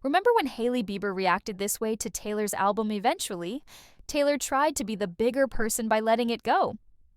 Remember when Hailey Bieber reacted this way to Taylor's album eventually? Taylor tried to be the bigger person by letting it go.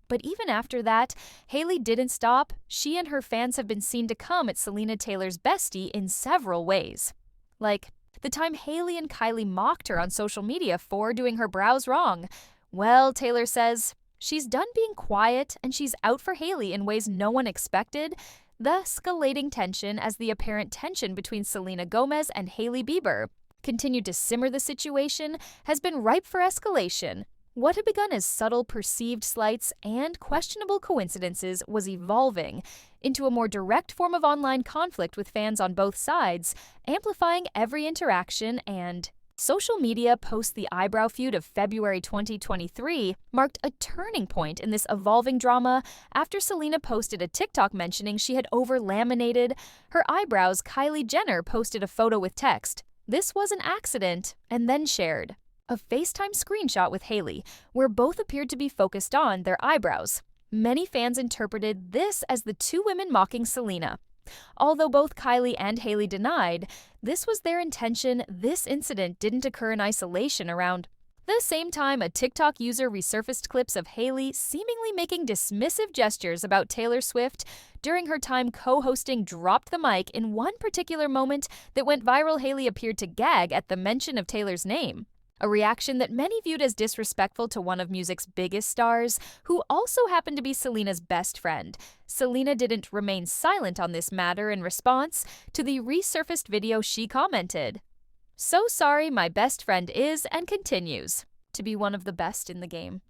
But even after that, Hailey didn't stop. She and her fans have been seen to come at Selena Taylor's bestie in several ways. Like the time Hailey and Kylie mocked her on social media for doing her brows wrong. Well, Taylor says she's done being quiet and she's out for Hailey in ways no one expected, thus escalating tension as the apparent tension between Selena Gomez and Hailey Bieber continued to simmer. The situation has been ripe for escalation. What had begun as subtle perceived slights and questionable coincidences was evolving into a more direct form of online conflict with fans on both sides, amplifying every interaction. And social media post the eyebrow feud of February 2023 marked a turning point in this evolving drama after Selena posted a TikTok mentioning she had over-laminated her eyebrows. Kylie Jenner posted a photo with text, "This was an accident," and then shared a FaceTime screenshot with Hailey, where both appeared to be focused on their eyebrows. Many fans interpreted this as the two women mocking Selena. Although both Kylie and Hailey denied this was their intention, this incident didn't occur in isolation. Around the same time, a TikTok user resurfaced clips of Hailey seemingly making dismissive gestures about Taylor Swift during her time co-hosting Dropped the Mic. In one particular moment that went viral, Hailey appeared to gag at the mention of Taylor's name, a reaction that many viewed as disrespectful to one of music's biggest stars, who also happened to be Selena's best friend. Selena didn't remain silent on this matter. In response to the resurfaced video, she commented, "So sorry, my best friend is and continues to be one of the best in the game."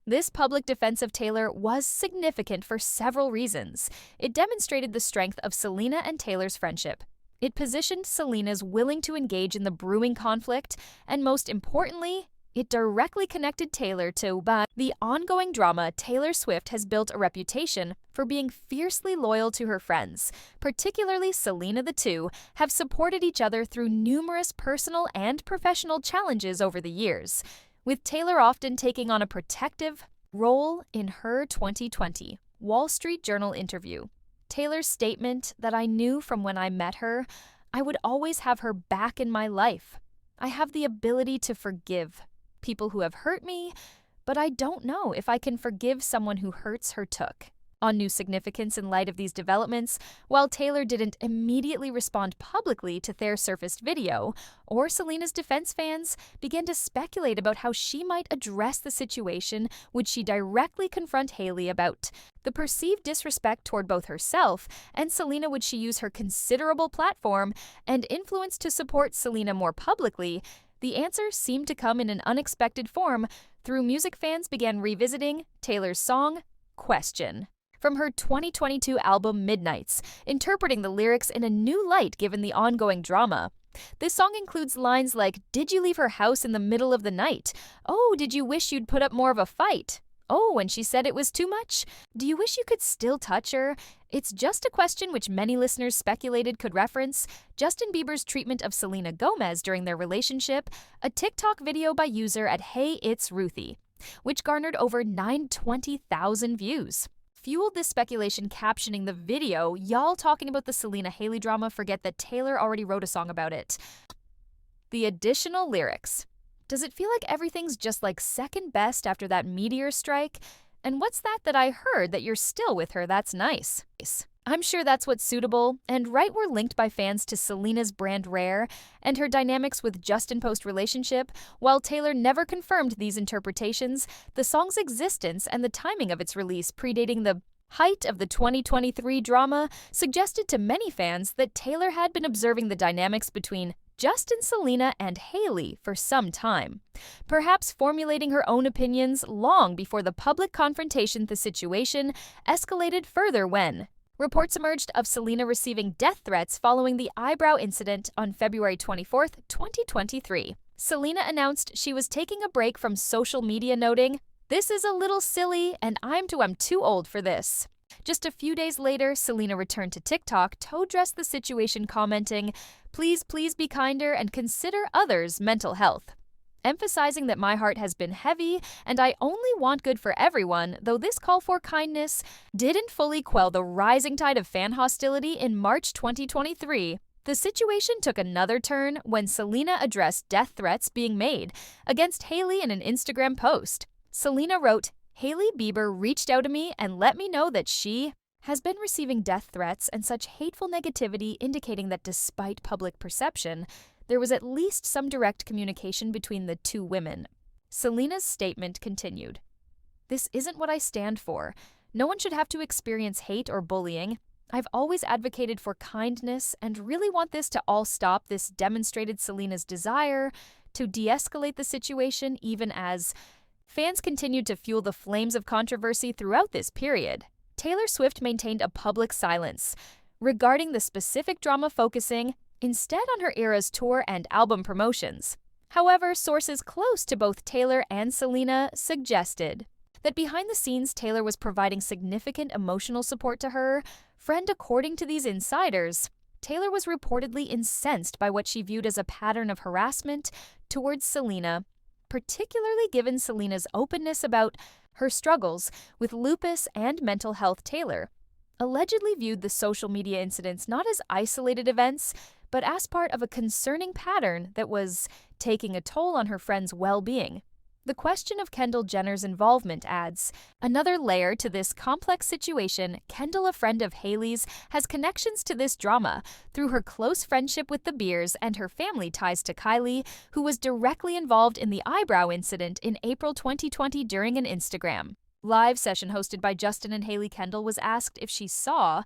This public defense of Taylor was significant for several reasons. It demonstrated the strength of Selena and Taylor's friendship. It positioned Selena's willing to engage in the brewing conflict, and most importantly, it directly connected Taylor to the ongoing drama. Taylor Swift has built a reputation for being fiercely loyal to her friends, particularly Selena. The two have supported each other through numerous personal and professional challenges over the years, with Taylor often taking on a protective role. In her 2020 Wall Street Journal interview, Taylor's statement that "I knew from when I met her, I would always have her back in my life. I have the ability to forgive people who have hurt me, but I don't know if I can forgive someone who hurts her," took on new significance in light of these developments. While Taylor didn't immediately respond publicly to their surfaced video or Selena's defense, fans began to speculate about how she might address the situation. Would she directly confront Hailey about the perceived disrespect toward both herself and Selena? Would she use her considerable platform and influence to support Selena more publicly? The answer seemed to come in an unexpected form. Through music, fans began revisiting Taylor's song, "Question," from her 2022 album Midnights, interpreting the lyrics in a new light given the ongoing drama. This song includes lines like, "Did you leave her house in the middle of the night? Oh, did you wish you'd put up more of a fight? Oh, and she said it was too much? Do you wish you could still touch her?" It's just a question which many listeners speculated could reference Justin Bieber's treatment of Selena Gomez during their relationship. A TikTok video by user at Hey It's Ruthie, which garnered over 920,000 views, fueled this speculation, captioning the video, "Y'all talking about the Selena-Hailey drama, forget that Taylor already wrote a song about it." The additional lyrics. "Does it feel like everything's just like second best after that meteor strike? And what's that I heard that you're still with her? That's nice." I'm sure that's what's suitable, and right were linked by fans to Selena's brand Rare and her dynamics with Justin post-relationship. While Taylor never confirmed these interpretations, the song's existence and the timing of its release predating the height of the 2023 drama suggested to many fans that Taylor had been observing the dynamics between Justin, Selena, and Hailey for some time, perhaps formulating her own opinions long before the public confrontation. The situation escalated further when reports emerged of Selena receiving death threats following the eyebrow incident on February 24, 2023. Selena announced she was taking a break from social media, noting, "This is a little silly, and I'm too old for this." Just a few days later, Selena returned to TikTok to address the situation, commenting, please be kinder and consider others' mental health," emphasizing that "my heart has been heavy and I only want good for everyone," though this call for kindness didn't fully quell the rising tide of fan hostility. In March 2023, The situation took another turn when Selena addressed death threats being made against Hailey in an Instagram post. Selena wrote, "Hailey Bieber reached out to me and let me know that she has been receiving death threats and such hateful negativity, indicating that despite public perception, there was at least some direct communication between the two women." Selena's statement continued, "This isn't what I stand for. No one should have to experience hate or bullying. I've always advocated for kindness and really want this to all stop." This demonstrated Selena's desire to de-escalate the situation, even as fans continued to fuel the flames of controversy throughout this period. Taylor Swift maintained a public silence regarding the specific drama, focusing instead on her era's tour and album promotions. However, sources close to both Taylor and Selena suggested that behind the scenes, Taylor was providing significant emotional support to her friend. According to these insiders, Taylor was reportedly incensed by what she viewed as a pattern of harassment towards Selena, particularly given Selena's openness about her struggles with lupus and mental health. Taylor allegedly viewed the social media incidents not as isolated events, but as part of a concerning pattern that was taking a toll on her friend's well-being. The question of Kendall Jenner's involvement adds another layer to this complex situation. Kendall, a friend of Hailey's, has connections to this drama through her close friendship with the Beers and her family ties to Kylie, who was directly involved in the eyebrow incident in April 2020 during an Instagram live session hosted by Justin and Hailey. Kendall was asked if she saw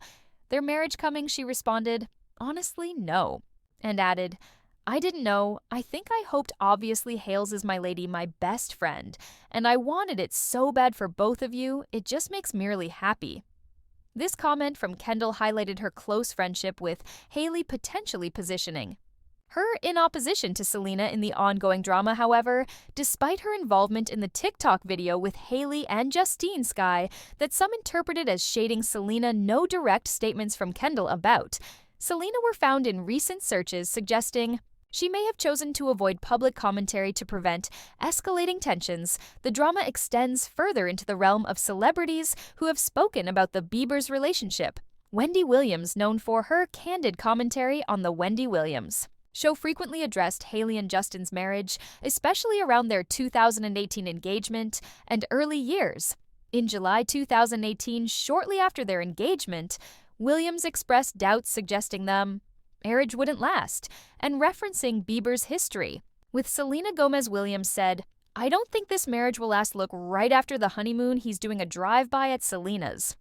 their marriage coming. She responded, "Honestly, no," and added, "I didn't know. I think I hoped. Obviously, Hales is my lady, my best friend, and I wanted it so bad for both of you. It just makes me really happy." This comment from Kendall highlighted her close friendship with Hailey, potentially positioning her in opposition to Selena in the ongoing drama. However, despite her involvement in the TikTok video with Hailey and Justine Skye that some interpreted as shading Selena, no direct statements from Kendall about Selena were found in recent searches, suggesting she may have chosen to avoid public commentary to prevent escalating tensions. The drama extends further into the realm of celebrities who have spoken about the Bieber's relationship. Wendy Williams, known for her candid commentary on The Wendy Williams Show, frequently addressed Hailey and Justin's marriage, especially around their 2018 engagement and early years. In July 2018, shortly after their engagement, Williams expressed doubts, suggesting the marriage wouldn't last, and referencing Bieber's history with Selena Gomez. Williams said, "I don't think this marriage will last. Look, right after the honeymoon, he's doing a drive-by at Selena's."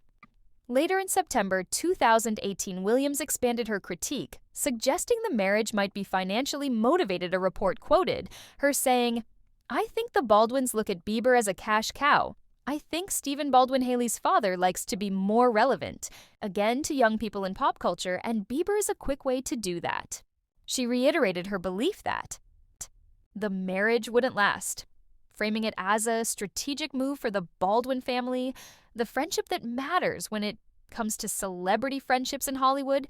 Later in September 2018, Williams expanded her critique, suggesting the marriage might be financially motivated. A report quoted her saying, "I think the Baldwins look at Bieber as a cash cow. I think Stephen Baldwin, Hailey's father, likes to be more relevant, again, to young people in pop culture, and Bieber is a quick way to do that." She reiterated her belief that the marriage wouldn't last, framing it as a strategic move for the Baldwin family, the friendship that matters when it comes to celebrity friendships in Hollywood.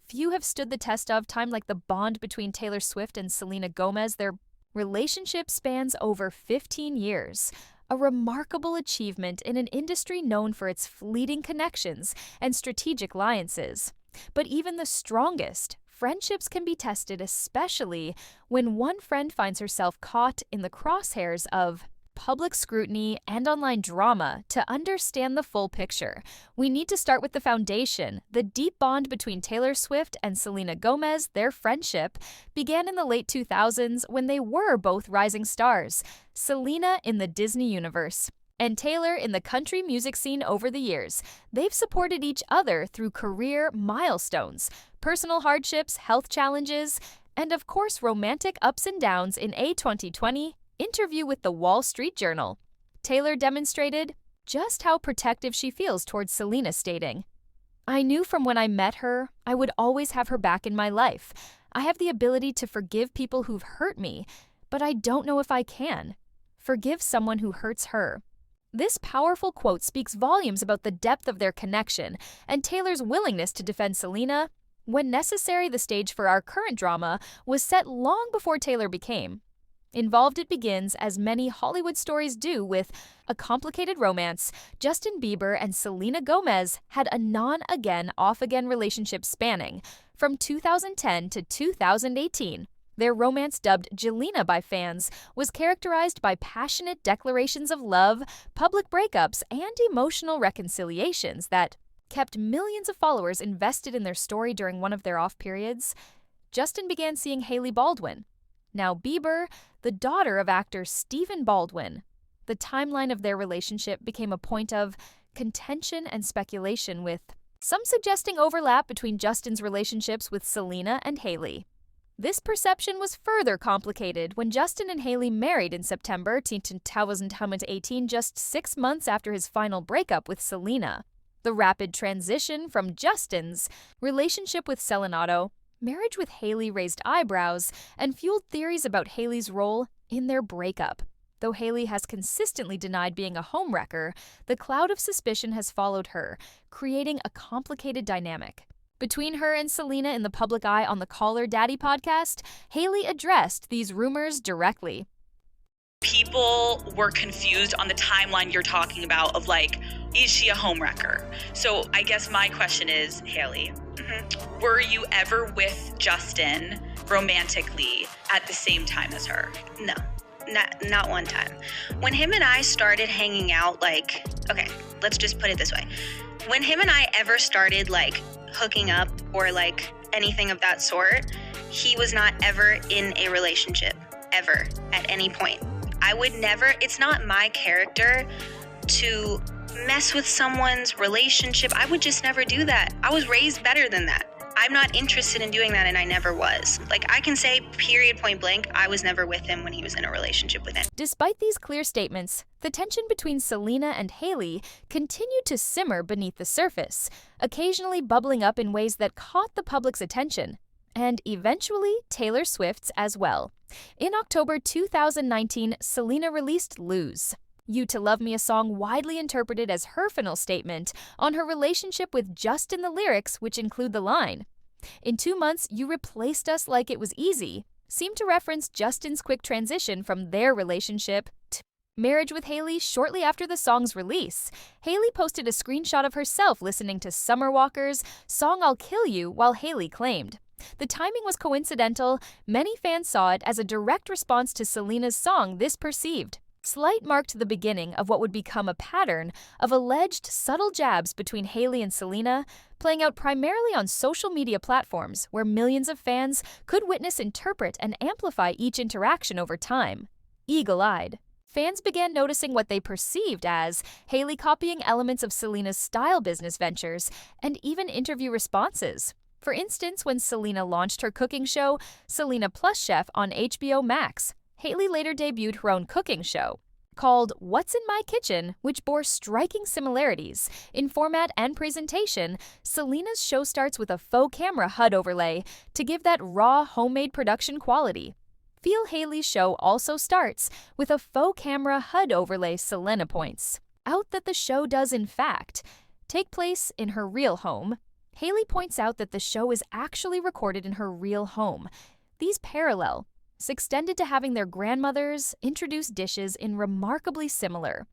Few have stood the test of time like the bond between Taylor Swift and Selena Gomez. Their relationship spans over 15 years, a remarkable achievement in an industry known for its fleeting connections and strategic alliances. But even the strongest friendships can be tested, especially when one friend finds herself caught in the crosshairs of public scrutiny and online drama. To understand the full picture, we need to start with the foundation, the deep bond between Taylor Swift and Selena Gomez. Their friendship began in the late 2000s when they were both rising stars, Selena in the Disney universe and Taylor in the country music scene. Over the years, they've supported each other through career milestones, personal hardships, health challenges, and of course, romantic ups and downs. In a 2020 interview with the Wall Street Journal, Taylor demonstrated just how protective she feels towards Selena, stating, "I knew from when I met her, I would always have her back in my life. I have the ability to forgive people who've hurt me, but I don't know if I can forgive someone who hurts her." This powerful quote speaks volumes about the depth of their connection and Taylor's willingness to defend Selena when necessary. The stage for our current drama was set long before Taylor became involved. It begins, as many Hollywood stories do, with a complicated romance. Justin Bieber and Selena Gomez had a on-again, off-again relationship spanning From 2010 to 2018, their romance, dubbed Jelena by fans, was characterized by passionate declarations of love, public breakups, and emotional reconciliations that kept millions of followers invested in their story during one of their off periods. Justin began seeing Hailey Baldwin, now Bieber, the daughter of actor Stephen Baldwin. The timeline of their relationship became a point of contention and speculation, with some suggesting overlap between Justin's relationships with Selena and Hailey. This perception was further complicated when Justin and Hailey married in September 2018, just 6 months after his final breakup with Selena. The rapid transition from Justin's relationship with Selena marriage with Hailey raised eyebrows and fueled theories about Hailey's role in their breakup. Though Hailey has consistently denied being a homewrecker, the cloud of suspicion has followed her, creating a complicated dynamic. Between her and Selena in the public eye on the Call Her Daddy podcast, Hailey addressed these rumors directly. People were confused on the timeline you're talking about of like, is she a homewrecker? So I guess my question is, Hailey, were you ever with Justin romantically at the same time as her? No, not one time. When him and I started hanging out, like, okay, let's just put it this way. When him and I ever started like hooking up or like anything of that sort, he was not ever in a relationship, ever, at any point. I would never, it's not my character to mess with someone's relationship. I would just never do that. I was raised better than that. I'm not interested in doing that, and I never was. Like, I can say, period, point blank, I was never with him when he was in a relationship with him. Despite these clear statements, the tension between Selena and Hailey continued to simmer beneath the surface, occasionally bubbling up in ways that caught the public's attention, and eventually Taylor Swift's as well. In October 2019, Selena released Lose. You to Love Me, a song widely interpreted as her final statement on her relationship with Justin, the lyrics, which include the line, "In 2 months, you replaced us like it was easy," seem to reference Justin's quick transition from their relationship to marriage with Hailey shortly after the song's release. Hailey posted a screenshot of herself listening to Summer Walker's song I'll Kill You, while Hailey claimed the timing was coincidental. Many fans saw it as a direct response to Selena's song This Perceived. Slight marked the beginning of what would become a pattern of alleged subtle jabs between Hailey and Selena, playing out primarily on social media platforms where millions of fans could witness, interpret, and amplify each interaction over time. Eagle-eyed, fans began noticing what they perceived as Hailey copying elements of Selena's style business ventures and even interview responses. For instance, when Selena launched her cooking show, Selena Plus Chef, on HBO Max, Hailey later debuted her own cooking show called What's in My Kitchen, which bore striking similarities in format and presentation. Selena's show starts with a faux camera HUD overlay to give that raw, homemade production quality. Feel Hailey's show also starts with a faux camera HUD overlay. Selena points out that the show does, in fact, take place in her real home. Hailey points out that the show is actually recorded in her real home. These parallels extended to having their grandmothers introduce dishes in remarkably similar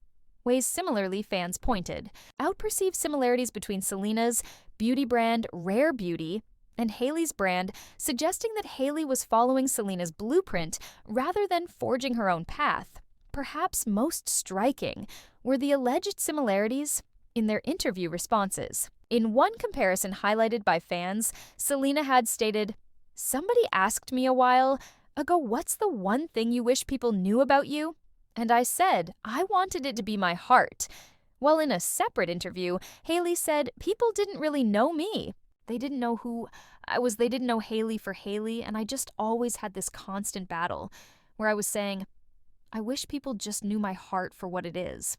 ways. Similarly, fans pointed out perceived similarities between Selena's beauty brand Rare Beauty and Hailey's brand, suggesting that Hailey was following Selena's blueprint rather than forging her own path. Perhaps most striking were the alleged similarities in their interview responses. In one comparison highlighted by fans, Selena had stated, "Somebody asked me a while ago, what's the one thing you wish people knew about you? And I said, I wanted it to be my heart." While in a separate interview, Hailey said, "People didn't really know me. They didn't know who I was. They didn't know Hailey for Hailey, and I just always had this constant battle where I was saying, I wish people just knew my heart for what it is."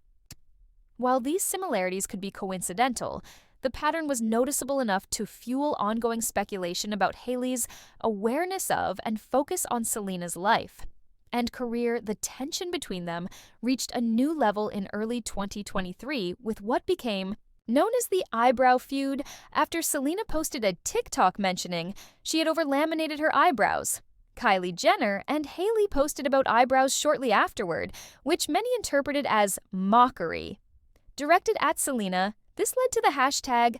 While these similarities could be coincidental, the pattern was noticeable enough to fuel ongoing speculation about Hailey's awareness of and focus on Selena's life and career. The tension between them reached a new level in early 2023 with what became known as the eyebrow feud after Selena posted a TikTok mentioning she had over-laminated her eyebrows. Kylie Jenner and Hailey posted about eyebrows shortly afterward, which many interpreted as mockery. Directed at Selena, this led to the hashtag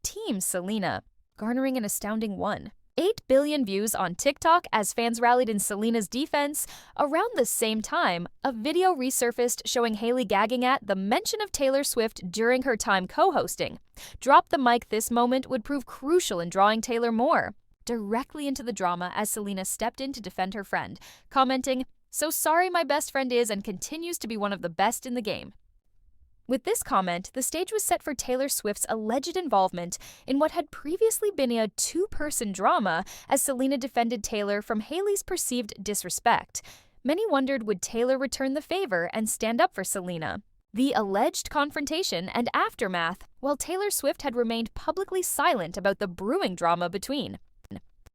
Team Selena. garnering an astounding 8 billion views on TikTok as fans rallied in Selena's defense. Around the same time, a video resurfaced showing Hailey gagging at the mention of Taylor Swift during her time co-hosting. Drop the mic, this moment would prove crucial in drawing Taylor more directly into the drama as Selena stepped in to defend her friend, commenting, "So sorry my best friend is and continues to be one of the best in the game." With this comment, the stage was set for Taylor Swift's alleged involvement in what had previously been a two-person drama as Selena defended Taylor from Hailey's perceived disrespect. Many wondered, would Taylor return the favor and stand up for Selena? The alleged confrontation and aftermath, while Taylor Swift had remained publicly silent about the brewing drama between.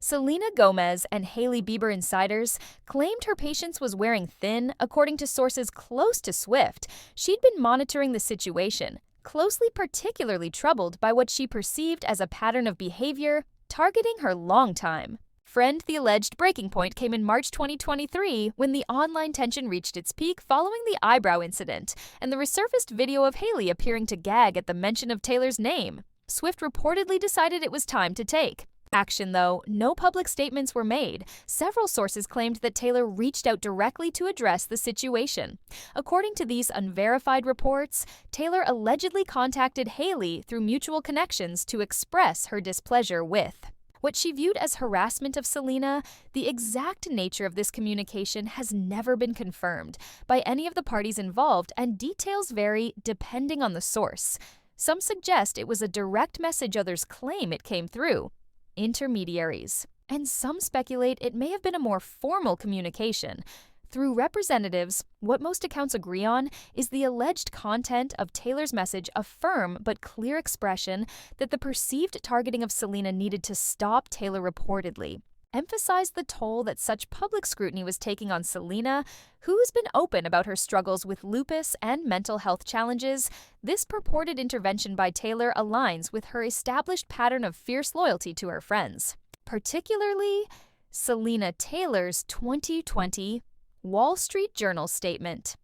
Selena Gomez and Hailey Bieber insiders claimed her patience was wearing thin. According to sources close to Swift, she'd been monitoring the situation, closely, particularly troubled by what she perceived as a pattern of behavior targeting her longtime friend. The alleged breaking point came in March 2023 when the online tension reached its peak following the eyebrow incident and the resurfaced video of Hailey appearing to gag at the mention of Taylor's name. Swift reportedly decided it was time to take action, though no public statements were made. Several sources claimed that Taylor reached out directly to address the situation. According to these unverified reports, Taylor allegedly contacted Hailey through mutual connections to express her displeasure with what she viewed as harassment of Selena. The exact nature of this communication has never been confirmed by any of the parties involved, and details vary depending on the source. Some suggest it was a direct message, others claim it came through intermediaries, and some speculate it may have been a more formal communication through representatives. What most accounts agree on is the alleged content of Taylor's message, a firm but clear expression that the perceived targeting of Selena needed to stop. Taylor reportedly emphasized the toll that such public scrutiny was taking on Selena, who's been open about her struggles with lupus and mental health challenges. This purported intervention by Taylor aligns with her established pattern of fierce loyalty to her friends, particularly Selena. Taylor's 2020 Wall Street Journal statement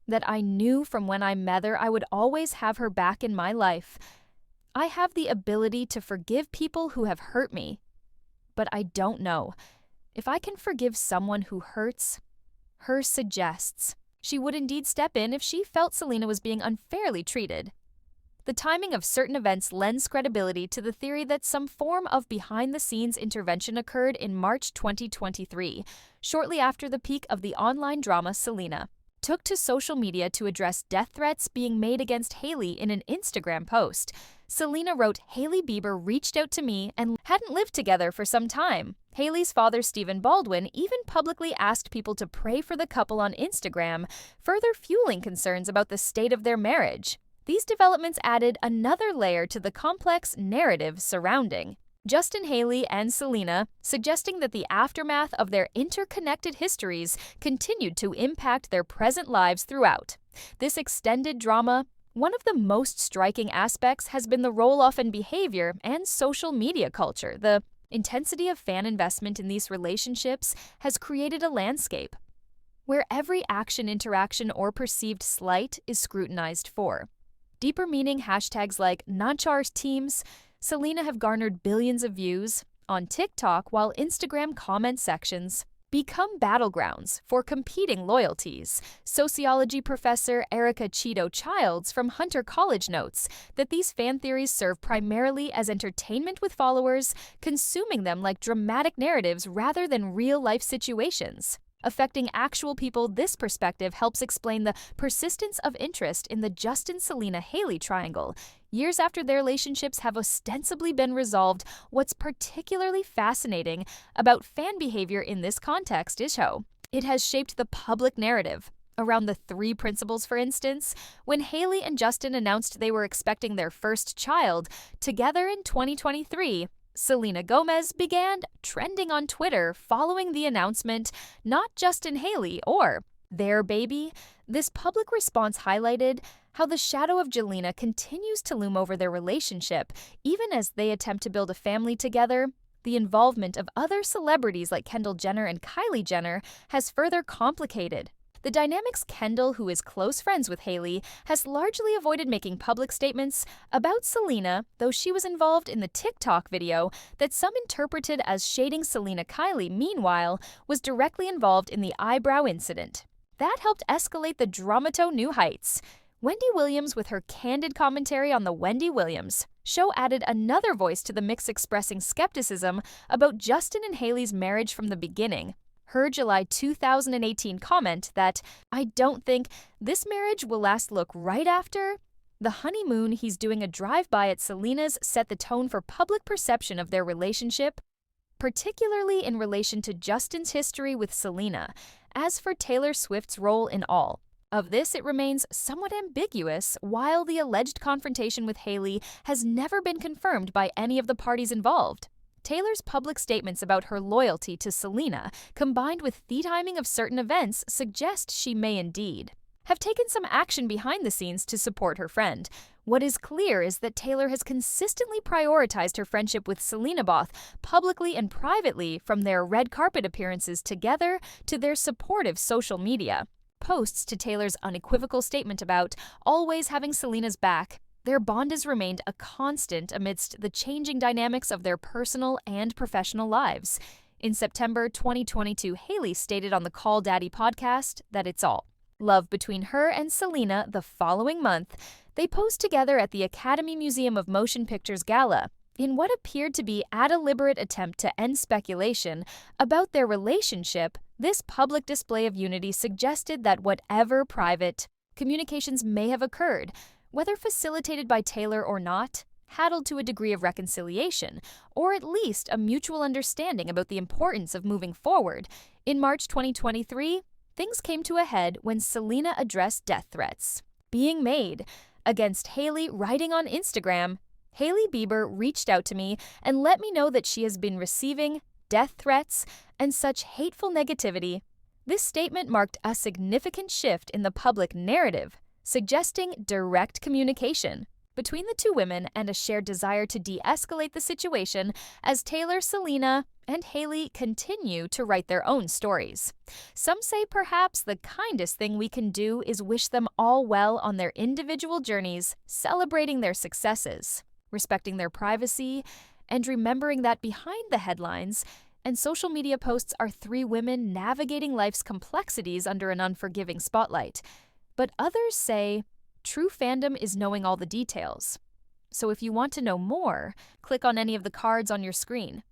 that I knew from when I met her I would always have her back in my life. I have the ability to forgive people who have hurt me, but I don't know if I can forgive someone who hurts her. Suggests she would indeed step in if she felt Selena was being unfairly treated. The timing of certain events lends credibility to the theory that some form of behind-the-scenes intervention occurred in March 2023, shortly after the peak of the online drama. Selena took to social media to address death threats being made against Hailey in an Instagram post. Selena wrote, "Hailey Bieber reached out to me and hadn't lived together for some time." Hailey's father, Stephen Baldwin, even publicly asked people to pray for the couple on Instagram, further fueling concerns about the state of their marriage. These developments added another layer to the complex narrative surrounding Justin, Hailey, and Selena, suggesting that the aftermath of their interconnected histories continued to impact their present lives throughout this extended drama. One of the most striking aspects has been the roll-off in behavior and social media culture. The intensity of fan investment in these relationships has created a landscape where every action, interaction, or perceived slight is scrutinized for deeper meaning. Hashtags like #NotCharTeams Selena have garnered billions of views on TikTok, while Instagram comment sections become battlegrounds for competing loyalties. Sociology professor Erica Cheeto-Childs from Hunter College notes that these fan theories serve primarily as entertainment, with followers consuming them like dramatic narratives rather than real-life situations affecting actual people. This perspective helps explain the persistence of interest in the Justin-Selena-Hailey triangle. Years after their relationships have ostensibly been resolved, what's particularly fascinating about fan behavior in this context is how it has shaped the public narrative around the three principles. For instance, when Hailey and Justin announced they were expecting their first child together in 2023, Selena Gomez began trending on Twitter following the announcement, "Not Justin Hailey" or "their baby." This public response highlighted how the shadow of Jelena continues to loom over their relationship, even as they attempt to build a family together. The involvement of other celebrities like Kendall Jenner and Kylie Jenner has further complicated The dynamic's Kendall, who is close friends with Hailey, has largely avoided making public statements about Selena, though she was involved in the TikTok video that some interpreted as shading Selena. Kylie, meanwhile, was directly involved in the eyebrow incident. That helped escalate the drama to new heights. Wendy Williams, with her candid commentary on The Wendy Williams Show, added another voice to the mix, expressing skepticism about Justin and Hailey's marriage from the beginning. Her July 2018 comment that, "I don't think this marriage will last," look right after the honeymoon, he's doing a drive-by at Selena's set the tone for public perception of their relationship, particularly in relation to Justin's history with Selena. As for Taylor Swift's role in all of this, it remains somewhat ambiguous. While the alleged confrontation with Hailey has never been confirmed by any of the parties involved, Taylor's public statements about her loyalty to Selena, combined with the timing of certain events, suggest she may indeed have taken some action behind the scenes to support her friend. What is clear is that Taylor has consistently prioritized her friendship with Selena both publicly and privately, from their red carpet appearances together to their supportive social media posts to Taylor's unequivocal statement about always having Selena's back. Their bond has remained a constant amidst the changing dynamics of their personal and professional lives. In September 2022, Hailey stated on the Call Daddy podcast that it's all love between her and Selena. The following month, they posed together at the Academy Museum of Motion Pictures Gala in what appeared to be a deliberate attempt to end speculation about their relationship. This public display of unity suggested that whatever private communications may have occurred, whether facilitated by Taylor or not, had led to a degree of reconciliation, or at least a mutual understanding about the importance of moving forward. In March 2023, things came to a head when Selena addressed death threats being made against Hailey, writing on Instagram, "Hailey Bieber reached out to me and let me know that she has been receiving death threats and such hateful negativity." This statement marked a significant shift in the public narrative, suggesting direct communication between the two women and a shared desire to de-escalate the situation as Taylor, Selena, and Hailey continue to write their own stories. Some say perhaps the kindest thing we can do is wish them all well on their individual journeys, celebrating their successes, respecting their privacy, and remembering that behind the headlines and social media posts are three women navigating life's complexities under an unforgiving spotlight. But others say true fandom is knowing all the details. So if you want to know more, click on any of the cards on your screen.